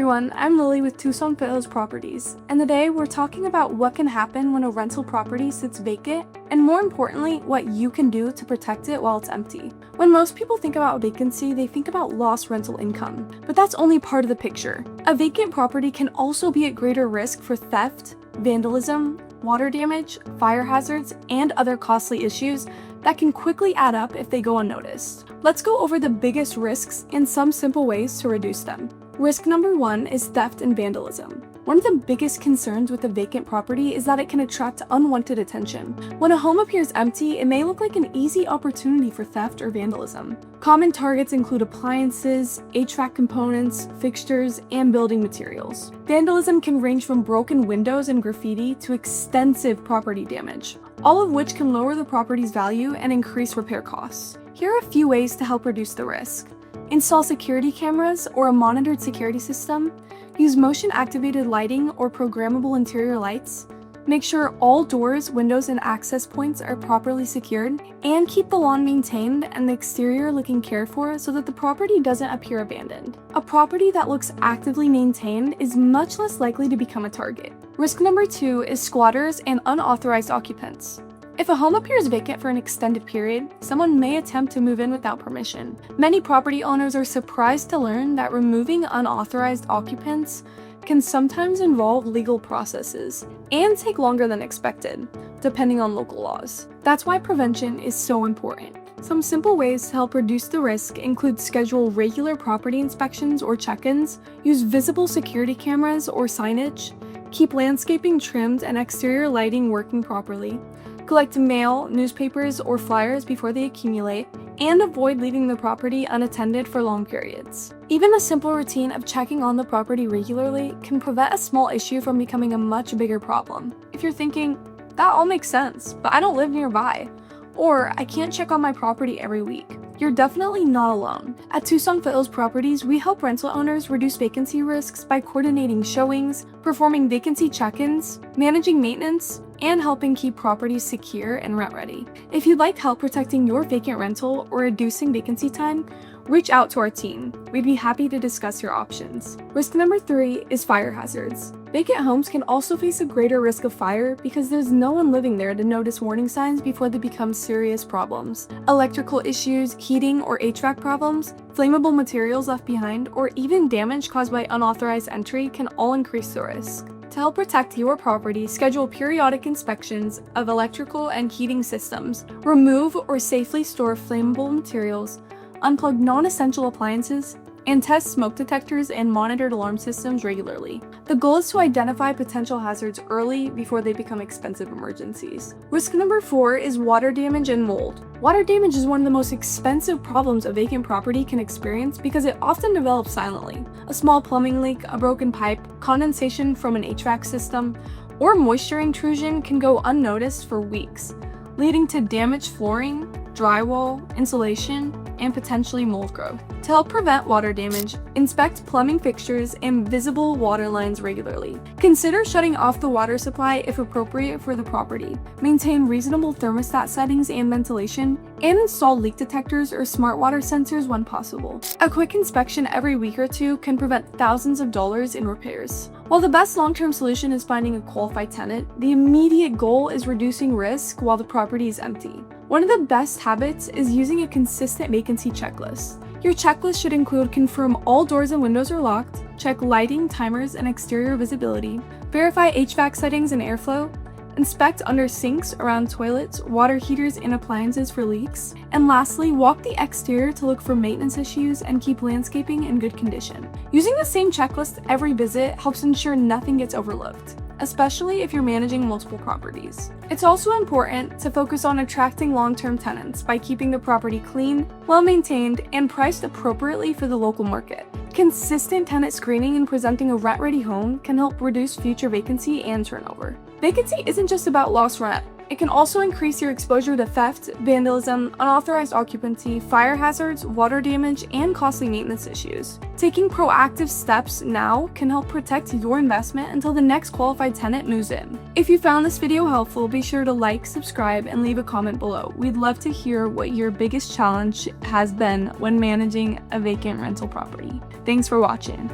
everyone, I'm Lily with Tucson Properties, and today we're talking about what can happen when a rental property sits vacant, and more importantly, what you can do to protect it while it's empty. When most people think about vacancy, they think about lost rental income, but that's only part of the picture. A vacant property can also be at greater risk for theft, vandalism, water damage, fire hazards, and other costly issues that can quickly add up if they go unnoticed. Let's go over the biggest risks and some simple ways to reduce them. Risk number 1 is theft and vandalism. One of the biggest concerns with a vacant property is that it can attract unwanted attention. When a home appears empty, it may look like an easy opportunity for theft or vandalism. Common targets include appliances, HVAC components, fixtures, and building materials. Vandalism can range from broken windows and graffiti to extensive property damage, all of which can lower the property's value and increase repair costs. Here are a few ways to help reduce the risk. Install security cameras or a monitored security system. Use motion-activated lighting or programmable interior lights. Make sure all doors, windows, and access points are properly secured. And keep the lawn maintained and the exterior looking cared for so that the property doesn't appear abandoned. A property that looks actively maintained is much less likely to become a target. Risk number 2 is squatters and unauthorized occupants. If a home appears vacant for an extended period, someone may attempt to move in without permission. Many property owners are surprised to learn that removing unauthorized occupants can sometimes involve legal processes and take longer than expected, depending on local laws. That's why prevention is so important. Some simple ways to help reduce the risk include schedule regular property inspections or check-ins, use visible security cameras or signage, keep landscaping trimmed and exterior lighting working properly, collect mail, newspapers, or flyers before they accumulate, and avoid leaving the property unattended for long periods. Even a simple routine of checking on the property regularly can prevent a small issue from becoming a much bigger problem. If you're thinking, that all makes sense, but I don't live nearby, or I can't check on my property every week, you're definitely not alone. At Tucson Properties, we help rental owners reduce vacancy risks by coordinating showings, performing vacancy check-ins, managing maintenance, and helping keep properties secure and rent-ready. If you'd like help protecting your vacant rental or reducing vacancy time, reach out to our team. We'd be happy to discuss your options. Risk number 3 is fire hazards. Vacant homes can also face a greater risk of fire because there's no one living there to notice warning signs before they become serious problems. Electrical issues, heating or HVAC problems, flammable materials left behind, or even damage caused by unauthorized entry can all increase the risk. To help protect your property, schedule periodic inspections of electrical and heating systems, remove or safely store flammable materials, unplug non-essential appliances, and test smoke detectors and monitored alarm systems regularly. The goal is to identify potential hazards early before they become expensive emergencies. Risk number 4 is water damage and mold. Water damage is one of the most expensive problems a vacant property can experience because it often develops silently. A small plumbing leak, a broken pipe, condensation from an HVAC system, or moisture intrusion can go unnoticed for weeks, leading to damaged flooring, drywall, insulation, and potentially mold growth. To help prevent water damage, inspect plumbing fixtures and visible water lines regularly. Consider shutting off the water supply if appropriate for the property. Maintain reasonable thermostat settings and ventilation, and install leak detectors or smart water sensors when possible. A quick inspection every week or two can prevent thousands of dollars in repairs. While the best long-term solution is finding a qualified tenant, the immediate goal is reducing risk while the property is empty. One of the best habits is using a consistent vacancy checklist. Your checklist should include confirm all doors and windows are locked, check lighting, timers, and exterior visibility, verify HVAC settings and airflow, inspect under sinks, around toilets, water heaters, and appliances for leaks, and lastly, walk the exterior to look for maintenance issues and keep landscaping in good condition. Using the same checklist every visit helps ensure nothing gets overlooked, especially if you're managing multiple properties. It's also important to focus on attracting long-term tenants by keeping the property clean, well-maintained, and priced appropriately for the local market. Consistent tenant screening and presenting a rent-ready home can help reduce future vacancy and turnover. Vacancy isn't just about lost rent. It can also increase your exposure to theft, vandalism, unauthorized occupancy, fire hazards, water damage, and costly maintenance issues. Taking proactive steps now can help protect your investment until the next qualified tenant moves in. If you found this video helpful, be sure to like, subscribe, and leave a comment below. We'd love to hear what your biggest challenge has been when managing a vacant rental property. Thanks for watching.